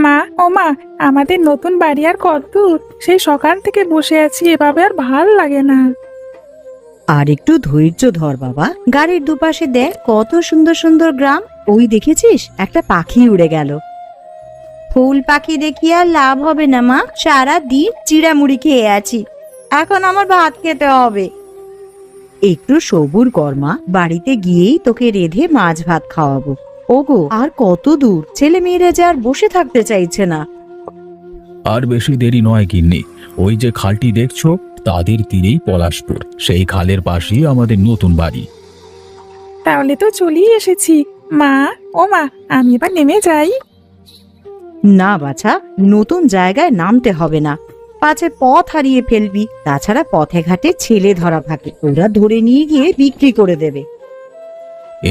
মা, ও মা, আমাদের নতুন বাড়ি আর কত দূর? সেই সকাল থেকে বসে আছি, এভাবে আর ভাল লাগে না। আর একটু ধৈর্য ধর বাবা, গাড়ির দুপাশে দেখ কত সুন্দর সুন্দর গ্রাম। ওই দেখেছিস একটা পাখি উড়ে গেল। ফুল পাখি দেখি আর লাভ হবে না মা, সারা দিন চিড়ামুড়ি খেয়ে আছি, এখন আমার ভাত খেতে হবে। একটু সবুর কর মা, বাড়িতে গিয়েই তোকে রেঁধে মাছ ভাত খাওয়াবো। ওগো, আর কত দূর? ছেলে মেয়েরা যে আর বসে থাকতে চাইছে না। আর বেশি দেরি নয় গিন্নি, ওই যে খালটি দেখছো তাদের তীরেই পলাশপুর, সেই খালের পাশেই আমাদের নতুন বাড়ি। তাহলে তো চলেই এসেছি। মা, ও মা, আমি এবার নেমে যাই। না বাছা, নতুন জায়গায় নামতে হবে না, পাছে পথ হারিয়ে ফেলবি। তাছাড়া পথে ঘাটে ছেলে ধরা থাকে, ওরা ধরে নিয়ে গিয়ে বিক্রি করে দেবে।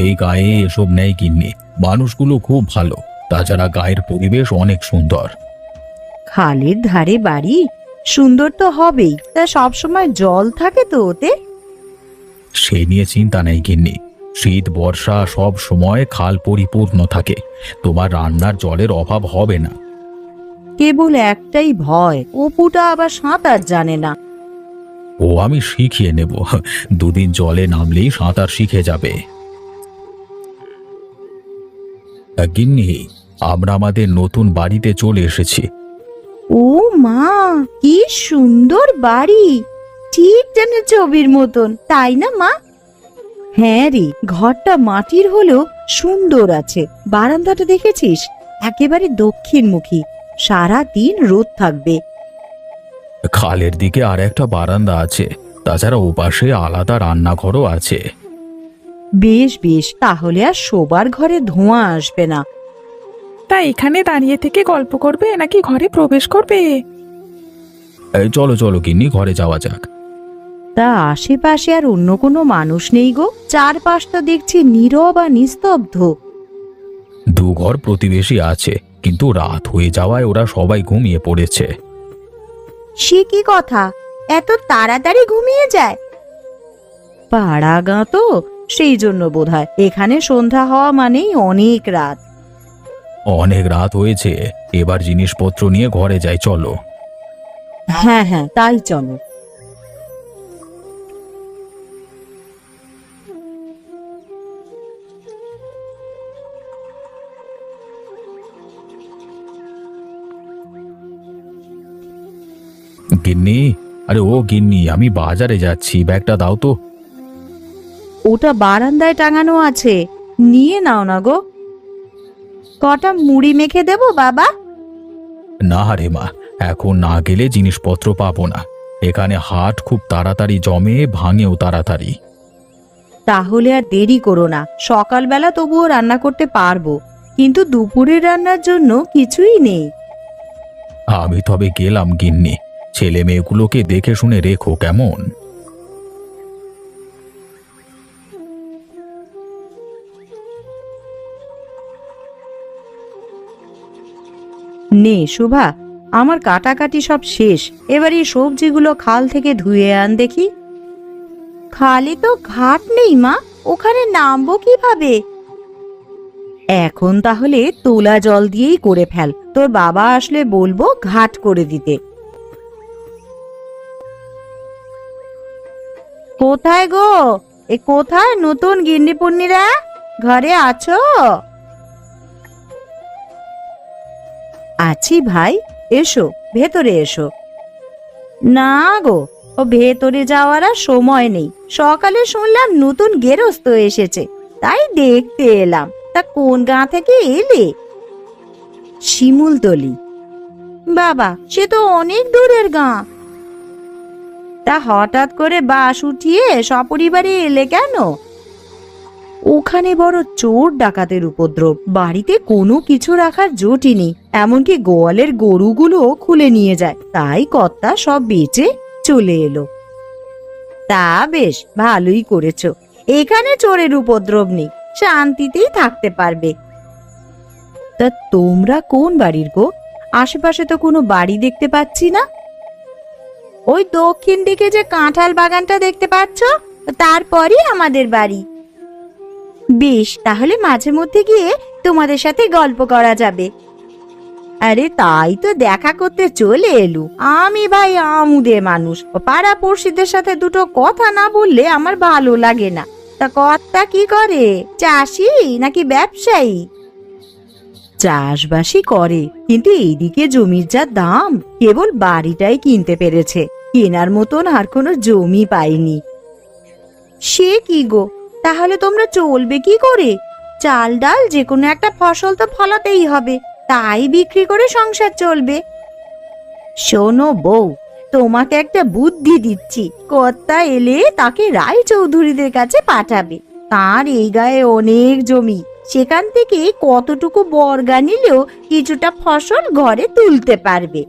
এই গায়ে এসব নেই গিন্নি, মানুষগুলো খুব ভালো, তাছাড়া গায়ের পরিবেশ অনেক সুন্দর। খালের ধারে বাড়ি, সুন্দর তো হবেই, তা সবসময় জল থাকে তো ওতে? সে নিয়ে চিন্তা নেই গিন্নি, শীত বর্ষা সব সময় খাল পরিপূর্ণ থাকে, তোমার রান্নার জলের অভাব হবে না। কেবল একটাই ভয়, অপুটা আবার সাঁতার জানে না। ও আমি শিখিয়ে নেব, দুদিন জলে নামলেই সাঁতার শিখে যাবে। গিন্নি, আমরা আমাদের নতুন বাড়িতে চলে এসেছি। ও মা, কি সুন্দর বাড়ি, ঠিক যেন ছবির মতন, তাই না মা? হ্যাঁ রে, ঘরটা মাটির হলেও সুন্দর আছে। বারান্দাটা দেখেছিস, একেবারে দক্ষিণমুখী, সারা দিন রোদ থাকবে। খালের দিকে আর একটা বারান্দা আছে, তাছাড়া ওপাশে আলাদা রান্নাঘরও আছে। বেশ বেশ, তাহলে আর শোবার ঘরে ধোঁয়া আসবে না। তা এখানে দাঁড়িয়ে থেকে গল্প করবে নাকি ঘরে প্রবেশ করবে? এই চলো চলো গিন্নি, ঘরে যাওয়া যাক। তা আশেপাশে আর অন্য কোনো মানুষ নেই গো? চারপাশটা দেখছি নীরব আর নিস্তব্ধ। দু ঘর প্রতিবেশী আছে, কিন্তু রাত হয়ে যাওয়ায় ওরা সবাই ঘুমিয়ে পড়েছে। সে কি কথা, এত তাড়াতাড়ি ঘুমিয়ে যায়? পাড়া গাঁ তো, সেই জন্য বোধহয় এখানে সন্ধ্যা হওয়া মানেই অনেক রাত। অনেক রাত হয়েছে, এবার জিনিসপত্র নিয়ে ঘরে যাই, চলো। হ্যাঁ হ্যাঁ, তাই চলো। গিন্নি, আরে ও গিন্নি, আমি বাজারে যাচ্ছি, ব্যাগটা দাও তো। ওটা বারান্দায় টাঙানো আছে, নিয়ে নাও না গো। কটা মুড়ি মেখে দেবো বাবা? না রে মা, এখন না গেলে জিনিসপত্র পাবো না, এখানে হাট খুব তাড়াতাড়ি জমে, ভাঙেও তাড়াতাড়ি। তাহলে আর দেরি করো না, সকালবেলা তবুও রান্না করতে পারবো, কিন্তু দুপুরের রান্নার জন্য কিছুই নেই। আমি তবে গেলাম গিন্নি, ছেলে মেয়েগুলোকে দেখে শুনে রেখো কেমন। নে শুভা, আমার কাটাকাটি সব শেষ, এবার এই সবজিগুলো খাল থেকে ধুয়ে আন দেখি। খালে তো ঘাট নেই মা, ওখানে নামবো কিভাবে? এখন তাহলে তোলা জল দিয়েই করে ফেল, তোর বাবা আসলে বলবো ঘাট করে দিতে। কোথায় গো, এ কোথায় নতুন গিন্নিপুন্নিরা, ঘরে আছো? আছি ভাই, এসো ভেতরে এসো। না গো, ও ভেতরে যাওয়ার আর সময় নেই, সকালে শুনলাম নতুন গেরস্ত এসেছে, তাই দেখতে এলাম। তা কোন গাঁ থেকে এলে? শিমুলতলি। বাবা, সে তো অনেক দূরের গাঁ। তা হঠাৎ করে বাস উঠিয়ে সপরিবারে এলে কেন? ওখানে বড় চোর ডাকাতের উপদ্রব, বাড়িতে কোনো কিছু রাখার জোটই নেই, এমনকি গোয়ালের গরুগুলো খুলে নিয়ে যায়, তাই কর্তা সব বেচে চলে এলো। তা বেশ ভালোই করেছো, এখানে চোরের উপদ্রব নেই, শান্তিতেই থাকতে পারবে। তা তোমরা কোন বাড়ির গো? আশেপাশে তো কোনো বাড়ি দেখতে পাচ্ছি না। ওই দক্ষিণ দিকে যে কাঁঠাল বাগানটা দেখতে পাচ্ছ, তারপরই আমাদের বাড়ি। বেশ, তাহলে মাঝে মধ্যে গিয়ে তোমাদের সাথে গল্প করা যাবে। আরে তাই তো দেখা করতে চলে এলু। আমি ভাই আমুদে মানুষ, পাড়া পড়শিদের সাথে দুটো কথা না বললে আমার ভালো লাগে না। তা কর্তা কি করে, চাষি নাকি ব্যবসায়ী? চাষবাসই করে, কিন্তু এইদিকে জমির যা দাম, কেবল বাড়িটাই কিনতে পেরেছে, কেনার মতন আর কোনো জমি পাইনি। সে কি গো, তাহলে তোমরা চলবে কি করে? চাল ডাল যে কোনো একটা ফসল তো ফলাতেই হবে, তাই বিক্রি করে সংসার চলবে। শোনো বউ, তোমাকে একটা বুদ্ধি দিচ্ছি, কর্তা এলে তাকে রায়চৌধুরীদের কাছে পাঠাবে। তার এই গায়ে অনেক জমি, সেখান থেকে কতটুকু বর্গা নিলেও কিছুটা ফসল ঘরে তুলতে পারবে।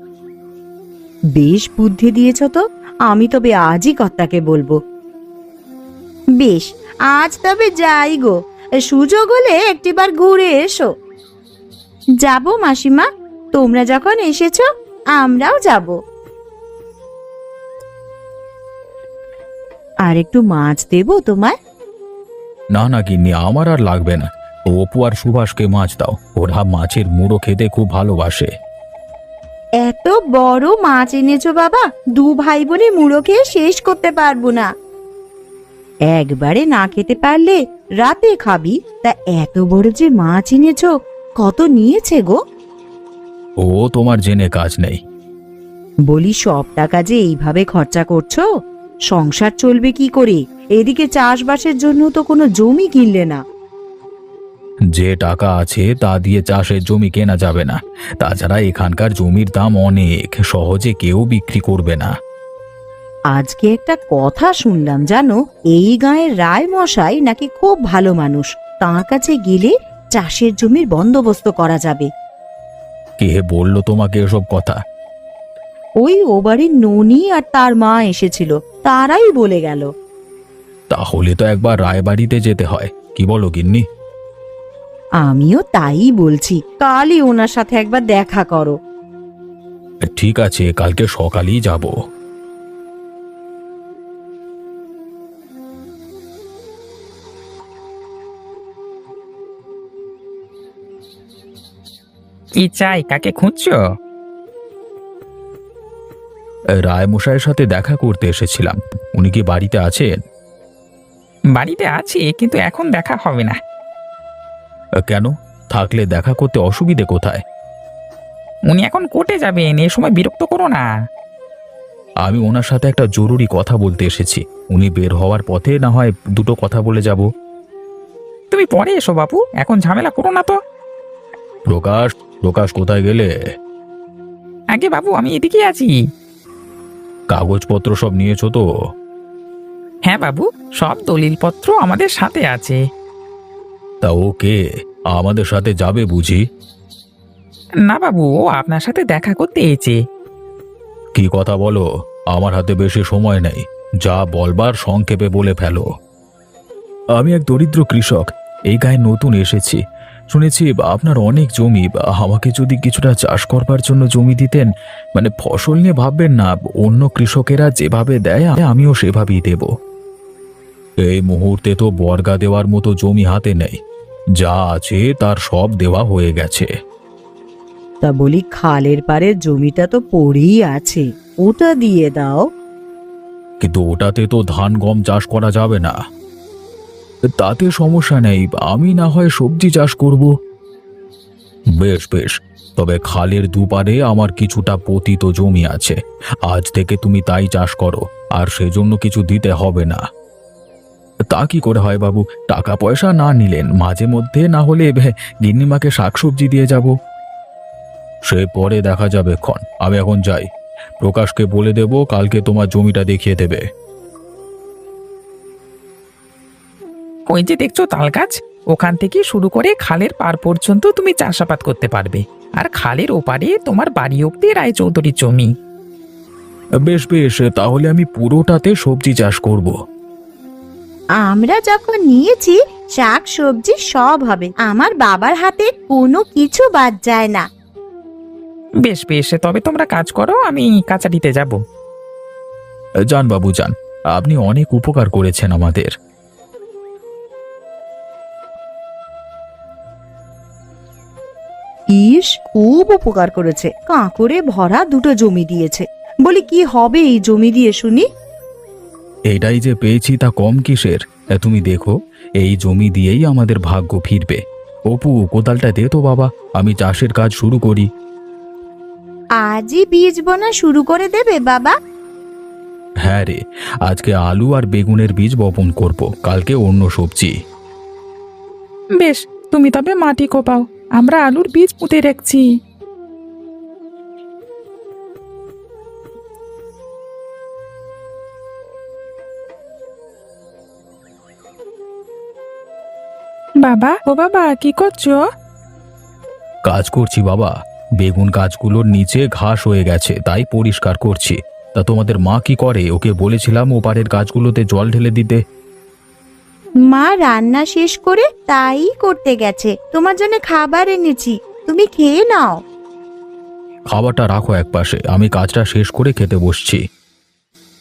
বেশ বুদ্ধি দিয়েছ তো, আমি তবে আজই কর্তাকে বলবো। বেশ, আজ তবে যাই গো, সুযোগ হলে একটিবার ঘুরে এসো। যাব মাসিমা, তোমরা যখন এসেছো আমরাও যাব। আর একটু মাছ দেবো তোমায়? না না গিন্নি, আমার আর লাগবে না। অপু আর সুভাষকে মাছ দাও, ওরা মাছের মুড়ো খেতে খুব ভালোবাসে। এত বড় মাছ এনেছো বাবা, দু ভাই বোনে মুড়ো খেয়ে শেষ করতে পারবো না। একবারে না খেতে পারলে রাতে খাবি, তা এত বড় যে মাছ এনেছো, কত নিয়েছে গো? ও তোমার জেনে কাজ নেই। বলি সব টাকা যে এইভাবে খরচা করছো, সংসার চলবে কি করে? এদিকে চাষবাসের জন্য তো কোনো জমি কিনলে না। যে টাকা আছে তা দিয়ে চাষের জমি কেনা যাবে না। তাছাড়া এখানকার জমির দাম অনেক, সহজে কেউ বিক্রি করবে না। আজকে একটা কথা শুনলাম জানো, এই গাঁয়ের রায় মশাই নাকি খুব ভালো মানুষ, তার কাছে গেলে চাষের জমির বন্দোবস্ত করা যাবে। কে বলল তোমাকে এসব কথা? ওই ও বাড়ির ননি আর তার মা এসেছিল, তারাই বলে গেল। তাহলে তো একবার রায়বাড়িতে যেতে হয়, কি বলো গিন্নি? আমিও তাই বলছি, কালই ওনার সাথে একবার দেখা করো। ঠিক আছে, কালকে সকালেই যাব। কি চাই, কাকে খুঁজছো? রায়মশাইয়ের সাথে দেখা করতে এসেছিলাম, উনি কি বাড়িতে আছেন? বাড়িতে আছি, কিন্তু এখন দেখা হবে না। কেন? থাকলে দেখা করতে অসুবিধে কোথায়? উনি এখন কোর্টে যাবেন, এ সময় বিরক্ত করো না। আমি ওনার সাথে একটা জরুরি কথা বলতে এসেছি, উনি বের হওয়ার পথে না হয় দুটো কথা বলে যাব। তুমি পরে এসো বাবু, এখন ঝামেলা করো না তো। প্রকাশ, প্রকাশ কোথায় গেলে? আগে বাবু, আমি এদিকে আছি। কাগজপত্র সব নিয়েছো তো? হ্যাঁ বাবু, সব দলিলপত্র আমাদের সাথে আছে। তা ওকে আমাদের সাথে যাবে বুঝি? না বাবু, ও আপনার সাথে দেখা করতে এসেছে। কি কথা বলো, আমার হাতে বেশি সময় নেই, যা বলবার সংক্ষেপে বলে ফেলো। আমি এক দরিদ্র কৃষক, এই গায়ে নতুন এসেছি। শুনেছি আপনার অনেক জমি, আমাকে যদি কিছুটা চাষ করবার জন্য জমি দিতেন, মানে ফসল নিয়ে ভাববেন না, অন্য কৃষকেরা যেভাবে দেয় আমিও সেভাবেই দেব। এই মুহূর্তে তো বর্গা দেওয়ার মতো জমি হাতে নেই, যা আছে তার সব দেওয়া হয়ে গেছে। তা বলি, খালের পাড়ের জমিটা তো পড়েই আছে, ওটা দিয়ে দাও। কিন্তু ওটাতে তো ধান গম চাষ করা যাবে না। তাতে সমস্যা নেই, আমি না হয় সবজি চাষ করব। বেশ বেশ, তবে খালের দুপারে আমার কিছুটা পতিত জমি আছে, আজ থেকে তুমি তাই চাষ করো, আর সেজন্য কিছু দিতে হবে না। তা কি করে হয় বাবু, টাকা পয়সা না নিলেন, মাঝে মধ্যে না হলে গিন্নিমাকে শাকসবজি দিয়ে যাব। সে পরে দেখা যাবে ক্ষণ, আমি এখন যাই। প্রকাশকে বলে দেব কালকে তোমার জমিটা দেখিয়ে দেবে। ওই যে দেখছো তাল গাছ, ওখান থেকে শুরু করে খালের পার পর্যন্ত তুমি চাষাবাদ করতে পারবে। আর খালের ওপারে তোমার বাড়ি অব্দি রায়চৌধুরীর জমি। বেশ বেশ, তাহলে আমি পুরোটাতে সবজি চাষ করব। আমরা যখন নিয়েছি, শাক সবজি সব হবে, আমার বাবার হাতে কোনো কিছু বাদ যায় না। বেশ বেশ, তবে তোমরা কাজ করো, আমি কাচারিতে যাব। যান বাবু যান, আপনি অনেক উপকার করেছেন আমাদের। ইস, খুব উপকার করেছে। কাঁকড়ে ভরা দুটো জমি দিয়েছে। বলি, কি হবে এই জমি দিয়ে শুনি? এটাই যে পেয়েছি তা কম কিসের? তুমি দেখো, এই জমি দিয়েই আমাদের ভাগ্য ফিরবে। অপু, কোদালটা দে তো বাবা, আমি চাষের কাজ শুরু করি। আজই বীজ বোনা শুরু করে দেবে বাবা? হ্যাঁ রে, আজকে আলু আর বেগুনের বীজ বপন করব, কালকে অন্য সবজি। বেশ, তুমি তবে মাটি কোপাও, আমরা আলুর বীজ পুঁতে রাখছি। বাবা, ও বাবা, কি করছো? কাজ করছি বাবা, বেগুন গাছগুলোর নিচে ঘাস হয়ে গেছে, তাই পরিষ্কার করছি। তা তোমাদের মা কি করে? ওকে বলেছিলাম ওপারের গাছগুলোতে জল ঢেলে দিতে। মা রান্না শেষ করে তাই করতে গেছে। তোমার জন্য খাবার এনেছি, তুমি খেয়ে নাও। খাবারটা রাখো একপাশে, আমি কাজটা শেষ করে খেতে বসছি।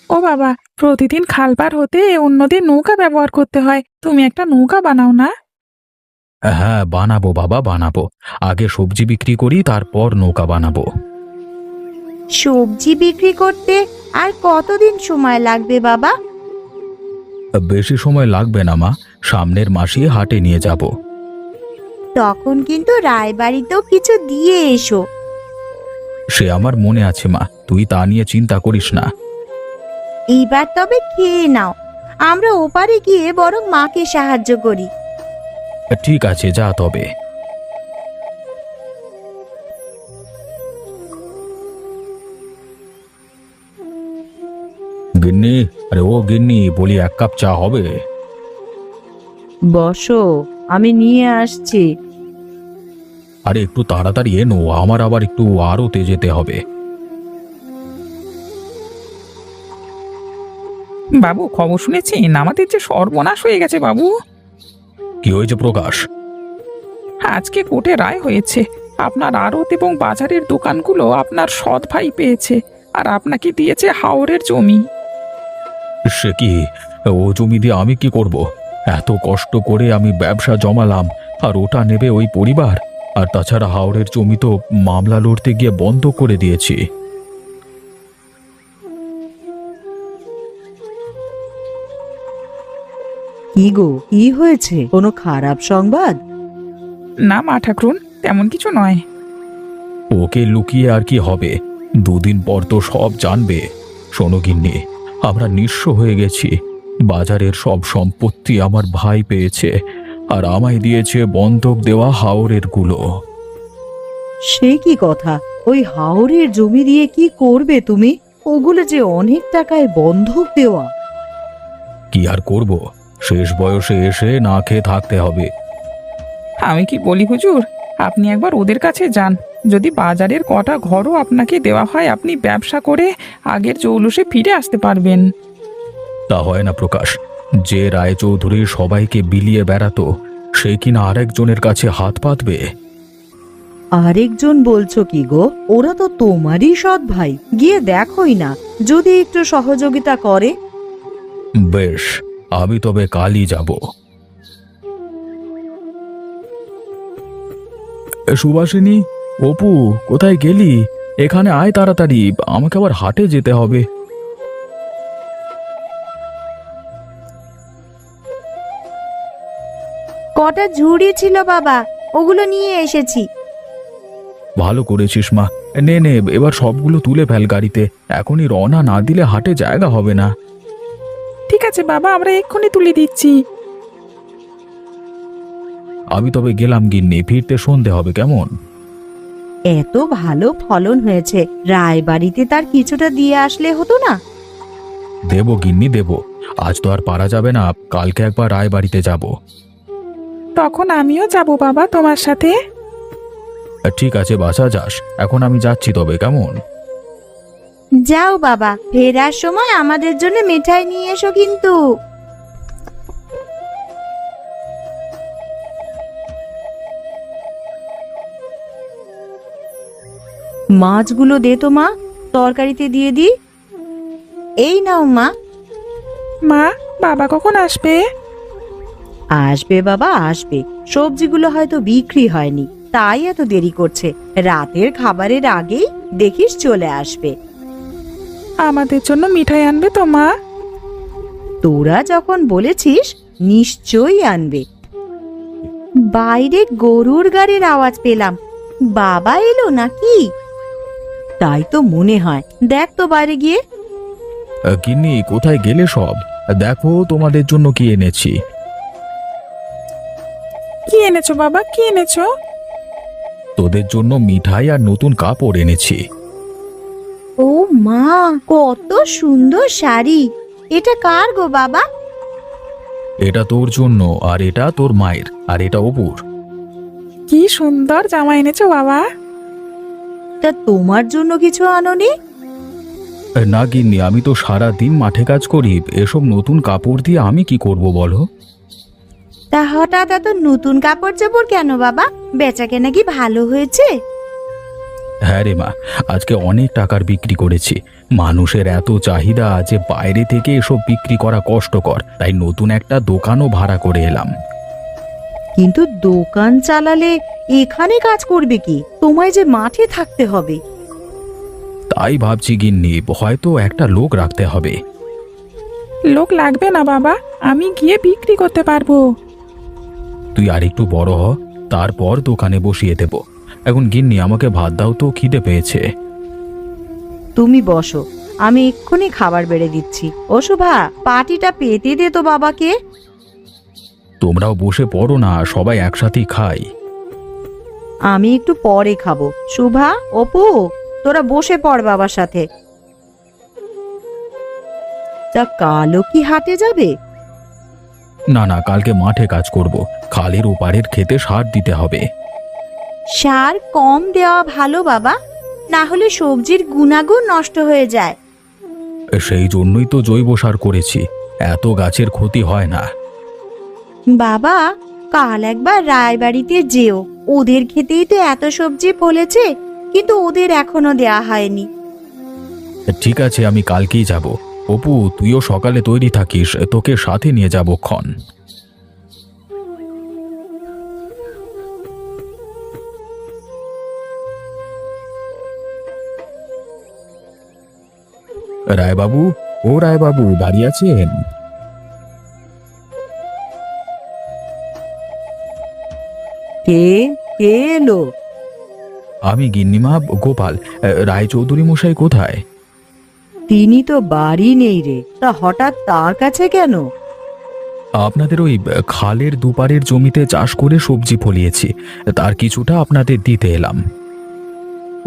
ও বাবা, প্রতিদিন খাল পার হতে অন্যদের নৌকা ব্যবহার করতে হয়, তুমি একটা নৌকা বানাও না? হ্যাঁ বানাবো বাবা, বানাবো। আগে সবজি বিক্রি করি, তারপর নৌকা বানাবো। সবজি বিক্রি করতে আর কতদিন সময় লাগবে বাবা? বেশি সময় লাগবে না মা, সামনের মাসে হাটে নিয়ে যাব। তখন কিন্তু রায়বাড়িতেও কিছু দিয়ে এসো। সে আমার মনে আছে মা, তুই তা নিয়ে চিন্তা করিস না। এইবার তবে খেয়ে নাও। আমরা ওপারে গিয়ে বরং মাকে সাহায্য করি। ঠিক আছে, যা তবে। গিন্নি, আরে ও গিন্নি, বলি এক কাপ চা হবে? বসো, আমি নিয়ে আসছি। আরে একটু তাড়াতাড়ি এনো, আমার আবার একটু আড়তে যেতে হবে। বাবু, খবর শুনেছেন? আমাদের যে সর্বনাশ হয়ে গেছে বাবু। কি হয়েছে প্রকাশ? আজকে কোর্টে রায় হয়েছে, আপনার আড়ত এবং বাজারের দোকানগুলো আপনার সৎ ভাই পেয়েছে, আর আপনাকে দিয়েছে হাওরের জমি। সে কি? ও জমি দিয়ে আমি কি করব? এত কষ্ট করে আমি ব্যবসা জমালাম, আর ওটা নেবে ওই পরিবার? আর তাছাড়া হাওরের জমি তো মামলা লড়তে গিয়ে বন্ধ করে দিয়েছি। কি গো, কি হয়েছে? কোনো খারাপ সংবাদ? না মা ঠাকুরুন, তেমন কিছু নয়। ওকে লুকিয়ে আর কি হবে? দুদিন পর তো সব জানবে। শোনো গিন্নি, আমরা নিঃস্ব হয়ে গেছি। বাজারের সব সম্পত্তি আমার ভাই পেয়েছে, আর আমায় দিয়েছে বন্ধক দেওয়া হাওরের গুলো। সে কি কথা? ওই হাওরের জমি দিয়ে কি করবে তুমি? ওগুলো যে অনেক টাকায় বন্ধক দেওয়া। কি আর করব, শেষ বয়সে এসে না খেয়ে থাকতে হবে। আমি কি বলি হুজুর, আপনি একবার ওদের কাছে যান। যদি বাজারের কটা ঘরও আপনাকে দেওয়া হয়, আপনি ব্যবসা করে আগের জৌলুসে ফিরে আসতে পারবেন। তা হয় না প্রকাশ। যে রায়চৌধুরী সবাইকে বিলিয়ে বেড়াতো, সে কিনা আরেকজনের কাছে হাত পাতবে? আরেকজন বলছো কি গো? ওরা তো তোমারই সৎ ভাই। গিয়ে দেখোই না, যদি একটু সহযোগিতা করে। বেশ, আমি তবে কালই যাব। সুভাষিনী, অপু, কোথায় গেলি? এখানে আয় তাড়াতাড়ি, আমাকে আবার হাটে যেতে হবে। কটা ঝুড়ি ছিল বাবা, ওগুলো নিয়ে এসেছি। ভালো করেছিস মা। নে নে, এবার সবগুলো তুলে ফেল গাড়িতে। এখনই রওনা না দিলে হাটে জায়গা হবে না। ঠিক আছে বাবা, আমরা এক্ষুনি তুলে দিচ্ছি। আমি তবে গেলাম গিন্নি, ফিরতে সন্ধে হবে কেমন? এত ভালো ফলন হয়েছে, রায়বাড়িতে তার কিছুটা দিয়ে আসলে হতো না? দেব গিন্নি দেব, আজ তো আর পারা যাবে না, কালকে একবার রায়বাড়িতে যাব। তখন আমিও যাব বাবা তোমার সাথে। ঠিক আছে বাসা যাস, এখন আমি যাচ্ছি তবে কেমন? যাও বাবা, ফেরার সময় আমাদের জন্য মিঠাই নিয়ে এসো কিন্তু। মাছগুলো দে তো মা, তরকারিতে দিয়ে দি। এই নাও মা। মা, বাবা কখন আসবে? আসবে বাবা, আসবে। সবজিগুলো হয়তো বিক্রি হয়নি, তাই এত দেরি করছে। রাতের খাবারের আগেই দেখিস চলে আসবে। আমাদের জন্য মিঠাই আনবে তো মা? তোরা যখন বলেছিস নিশ্চয়ই আনবে। বাইরে গরুর গাড়ির আওয়াজ পেলাম, বাবা এলো নাকি? তাই তো মনে হয়, দেখ তো বাইরে গিয়ে। গিন্নি, কোথায় গেলে সব? দেখো তোমাদের জন্য কি এনেছি। কি এনেছো বাবা, কি এনেছো? তোদের জন্য মিঠাই আর নতুন কাপড় এনেছি। ও মা, কত সুন্দর শাড়ি! এটা কার গো বাবা? এটা তোর জন্য, আর এটা তোর মায়ের, আর এটা অপুর। কি সুন্দর জামা এনেছো বাবা। তা তোমার জন্য কিছু আনোনি? না গিন্নি, আমি তো সারা দিন মাঠে কাজ করি, এসব নতুন কাপড় দিয়ে আমি কি করব বলো? তা হঠাৎ এত নতুন কাপড় চোপড় কেন বাবা? বেচা কেনা কি ভালো হয়েছে? হ্যাঁ রে মা, আজকে অনেক টাকার বিক্রি করেছি। মানুষের এত চাহিদা যে বাইরে থেকে এসব বিক্রি করা কষ্টকর, তাই নতুন একটা দোকানও ভাড়া করে এলাম। কিন্তু দোকান চালালে এখানে কাজ করবে কি? তোমায় যে মাঠে থাকতে হবে। তাই ভাবছি গিন্নি, হয়তো একটা লোক রাখতে হবে। লোক লাগবে না বাবা, আমি গিয়ে বিক্রি করতে পারবো। তুই আর একটু বড় হ, তারপর দোকানে বসিয়ে দেব। এখন গিন্নি, আমাকে ভাত দাও তো, খিদে পেয়েছে। তুমি বসো, আমি এক্ষুনি খাবার বেড়ে দিচ্ছি। ও শোভা, পাটিটা পেতে দে তো বাবাকে। তোমরাও বসে পড়ো না, সবাই একসাথেই খাই। আমি একটু পরে খাবো। শোভা, অপু, তোরা বসে পড় বাবার সাথে। তা কালও কি হাটে যাবে? না না, কালকে মাঠে কাজ করব, খালের ওপারের খেতে সার দিতে হবে। সার কম দেওয়া ভালো বাবা, না হলে সবজির গুণাগুণ নষ্ট হয়ে যায়। সেই জন্যই তো জৈব সার করেছি, এত গাছের ক্ষতি হয় না। বাবা, কাল একবার রায়বাড়িতে যেও, ওদের খেতেই তো এত সবজি ফলেছে, কিন্তু ওদের এখনো দেয়া হয়নি। ঠিক আছে, আমি কালকেই যাব। অপু, তুইও সকালে তৈরি থাকিস, তোকে সাথে নিয়ে যাবো ক্ষণ। রায়বাবু, ও রায়বাবু, দাঁড়িয়ে আছেন? কে কে এলো? আমি গিন্নিমা, গোপাল। রায়চৌধুরী মশাই কোথায়? তিনি তো বাড়ি নেই রে, তা হঠাৎ তার কাছে কেন? আপনাদের ওই খালের দুপারের জমিতে চাষ করে সবজি ফলিয়েছি, তার কিছুটা আপনাদের দিতে এলাম।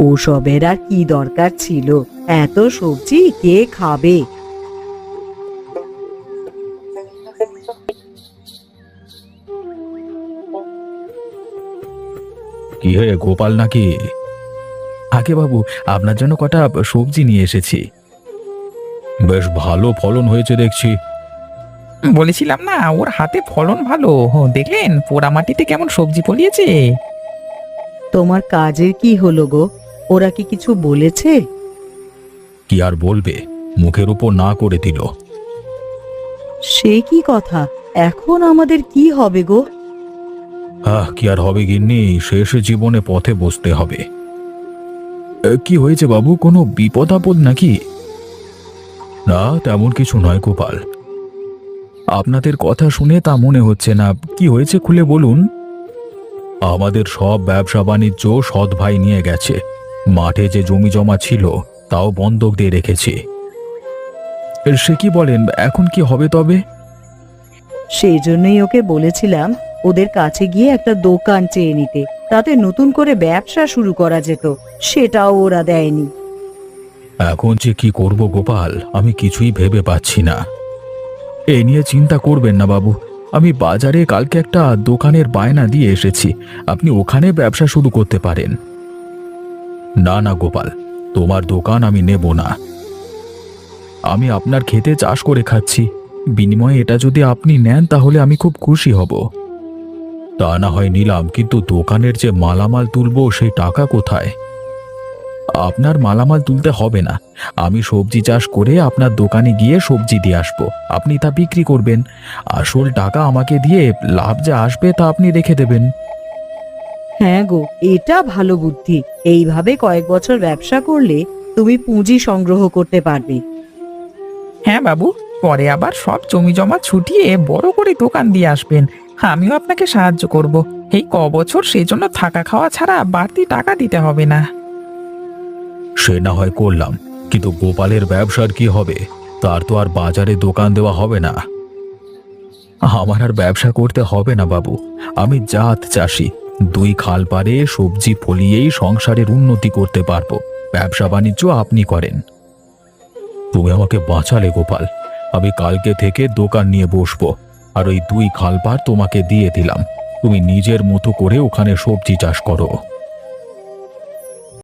ওসবের আর কি দরকার ছিল? এত সবজি কে খাবে? কি হে গোপাল নাকি? আগে বাবু, আপনার জন্য কটা সবজি নিয়ে এসেছি। বেশ ভালো ফলন হয়েছে দেখছি। বলেছিলাম না, ওর হাতে ফলন ভালো। দেখলেন পোড়া মাটিতে কেমন সবজি ফলিয়েছে। তোমার কাজের কি হলো গো? ওরা কি কিছু বলেছে? কি আর বলবে, মুখের উপর না করে দিল। সে কি কথা? এখন আমাদের কি হবে গো? কি আর হবে গিন্নি, শেষ জীবনে পথে বসতে হবে। কি হয়েছে বাবু, কোনো বিপদ আপদ নাকি? না, তেমন কিছু নয় গোপাল। আপনাদের কথা শুনে তা মনে হচ্ছে না। কি হয়েছে খুলে বলুন। আমাদের সব ব্যবসা বাণিজ্য সৎ ভাই নিয়ে গেছে। মাঠে যে জমি জমা ছিল তাও বন্ধক দিয়ে রেখেছি। সে কি বলেন, এখন কি হবে তবে? সেই জন্যই ওকে বলেছিলাম ওদের কাছে গিয়ে একটা দোকান চেয়ে নিতে, তাতে নতুন করে ব্যবসা শুরু করা যেত। সেটাও ওরা দেয়নি। এখন যে কি করব গোপাল, আমি কিছুই ভেবে পাচ্ছি না। এ নিয়ে চিন্তা করবেন না বাবু, আমি বাজারে কালকে একটা দোকানের বায়না দিয়ে এসেছি, আপনি ওখানে ব্যবসা শুরু করতে পারেন। না না গোপাল, তোমার দোকান আমি নেব না। আমি আপনার খেতে চাষ করে খাচ্ছি, বিনিময়ে এটা যদি আপনি নেন তাহলে আমি খুব খুশি হব। তা না হয় নিলাম, কিন্তু দোকানের যে মালামাল তুলবো সেই টাকা কোথায়? আপনার মালামাল তুলতে হবে না, আমি সবজি চাষ করে আপনার দোকানে গিয়ে সবজি দিয়ে আসবো, আপনি তা বিক্রি করবেন। আসল টাকা আমাকে দিয়ে লাভ যা আসবে তা আপনি রেখে দেবেন। হ্যাঁ গো, এটা ভালো বুদ্ধি। এইভাবে কয়েক বছর ব্যবসা করলে তুমি পুঁজি সংগ্রহ করতে পারবে। হ্যাঁ বাবু, পরে আবার সব জমি জমা ছুটিয়ে বড় করে দোকান দিয়ে আসবেন। আমিও আপনাকে সাহায্য করব। এই বছর সেই জন্য থাকা খাওয়া ছাড়া বাড়তি টাকা দিতে হবে না। সে না হয় করলাম, কিন্তু গোপালের ব্যবসার কি হবে? তার তো আর বাজারে দোকান দেওয়া হবে না। আমার আর ব্যবসা করতে হবে না বাবু, আমি জাত চাষি। 2 খাল পারে সবজি ফলিয়েই সংসারের উন্নতি করতে পারবো। ব্যবসা বাণিজ্য আপনি করেন। তুমি আমাকে বাঁচালে গোপাল। আমি কালকে থেকে দোকান নিয়ে বসবো, আর ওই 2 খাল পার তোমাকে দিয়ে দিলাম। তুমি নিজের মতো করে ওখানে সবজি চাষ করো।